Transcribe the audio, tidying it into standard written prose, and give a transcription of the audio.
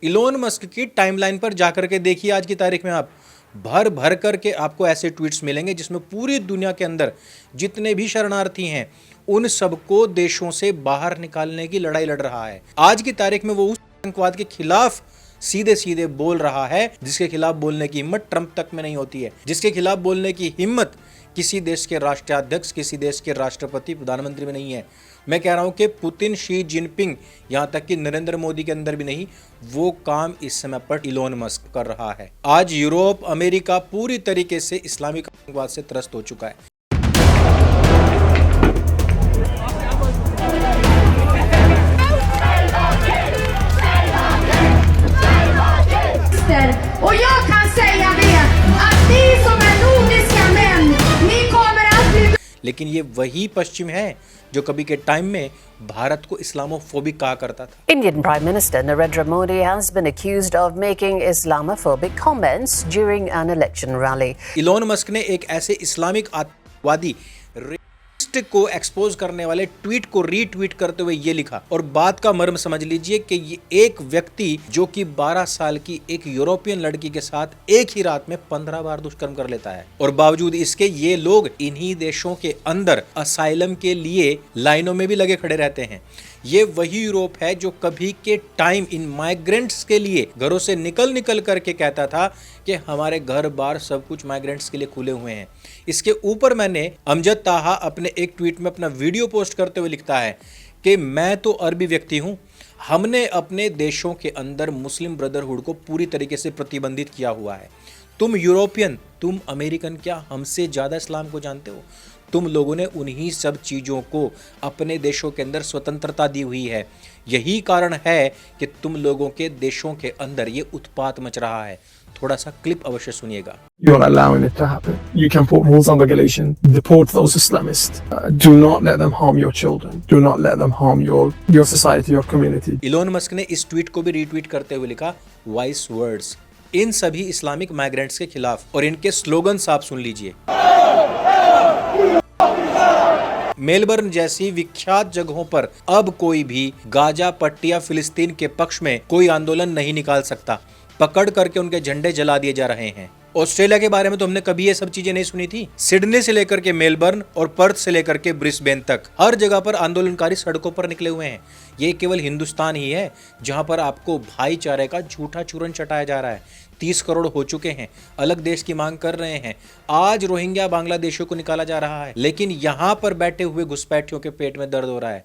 Elon Musk की timeline पर जाकर के देखिए आज की तारीख में आप भर भर करके आपको ऐसे ट्वीट्स मिलेंगे जिसमें पूरी दुनिया के अंदर जितने भी शरणार्थी हैं उन सबको देशों से बाहर निकालने की लड़ाई लड़ रहा है। आज की तारीख में वो उस आतंकवाद के खिलाफ सीधे सीधे बोल रहा है जिसके खिलाफ बोलने की हिम्मत ट्रंप तक में नहीं होती है, जिसके खिलाफ बोलने की हिम्मत किसी देश के राष्ट्राध्यक्ष, किसी देश के राष्ट्रपति, प्रधानमंत्री में नहीं है। मैं कह रहा हूं कि पुतिन, शी जिनपिंग, यहां तक कि नरेंद्र मोदी के अंदर भी नहीं। वो काम इस समय पर इलोन मस्क कर रहा है। आज यूरोप, अमेरिका पूरी तरीके से इस्लामिक आतंकवाद से त्रस्त हो चुका है। Och jag kan säga det att ni som är nordiska män, ni kommer att bli... लेकिन ये वही पश्चिम है जो कभी के टाइम में भारत को इस्लामोफोबिक कहा करता था। Indian Prime Minister Narendra Modi has been accused of making Islamophobic comments during an election rally. Elon Musk ने एक ऐसे इस्लामिक आतंकवादी को एक्सपोज करने वाले ट्वीट को रीट्वीट करते हुए ये लिखा, और बात का मर्म समझ लीजिए कि ये एक व्यक्ति जो कि 12 साल की एक यूरोपियन लड़की के साथ एक ही रात में 15 बार दुष्कर्म कर लेता है, और बावजूद इसके ये लोग इन्हीं देशों के अंदर असाइलम के लिए लाइनों में भी लगे खड़े रहते हैं। ये वही यूरोप है जो कभी के टाइम इन माइग्रेंट्स के लिए घरों से निकल करके कहता था कि हमारे घर बार सब कुछ माइग्रेंट्स के लिए खुले हुए हैं। इसके ऊपर मैंने अमजद ताहा अपने एक ट्वीट में अपना वीडियो पोस्ट करते हुए लिखता है कि मैं तो अरबी व्यक्ति हूं, हमने अपने देशों के अंदर मुस्लिम ब्रदरहुड को पूरी तरीके से प्रतिबंधित किया हुआ है। तुम यूरोपियन, तुम अमेरिकन क्या हमसे ज़्यादा इस्लाम को जानते हो? तुम लोगों ने उन्हीं सब चीज़ों को अपने देशों के अंदर स्वतंत्रता दी हुई है। यही कारण है कि तुम लोगों के देशों के अंदर ये उत्पात मच रहा है। थोड़ा सा क्लिप अवश्य सुनिएगा। You're allowing it to happen. You can put rules and regulation. Deport those Islamists. Do not let them harm your children. Do not let them harm your society, your community. Elon Musk ने इस tweet को भी retweet करते हुए लिखा, vice words in सभी Islamic migrants के खिलाफ, और इनके स्लोगन्स आप सुन लीजिए। मेलबर्न जैसी विख्यात जगहों पर अब कोई भी गाजा पट्टी या फिलिस्तीन के पक्ष में कोई आंदोलन नहीं निकाल सकता। पकड़ करके उनके झंडे जला दिए जा रहे हैं। ऑस्ट्रेलिया के बारे में तो हमने कभी ये सब चीजें नहीं सुनी थी। सिडनी से लेकर के मेलबर्न और पर्थ से लेकर के ब्रिस्बेन तक हर जगह पर आंदोलनकारी सड़कों पर निकले हुए हैं। ये केवल हिंदुस्तान ही है जहां पर आपको भाईचारे का झूठा चूरन चटाया जा रहा है। 30 करोड़ हो चुके हैं, अलग देश की मांग कर रहे हैं। आज रोहिंग्या बांग्लादेशियों को निकाला जा रहा है, लेकिन यहाँ पर बैठे हुए घुसपैठियों के पेट में दर्द हो रहा है।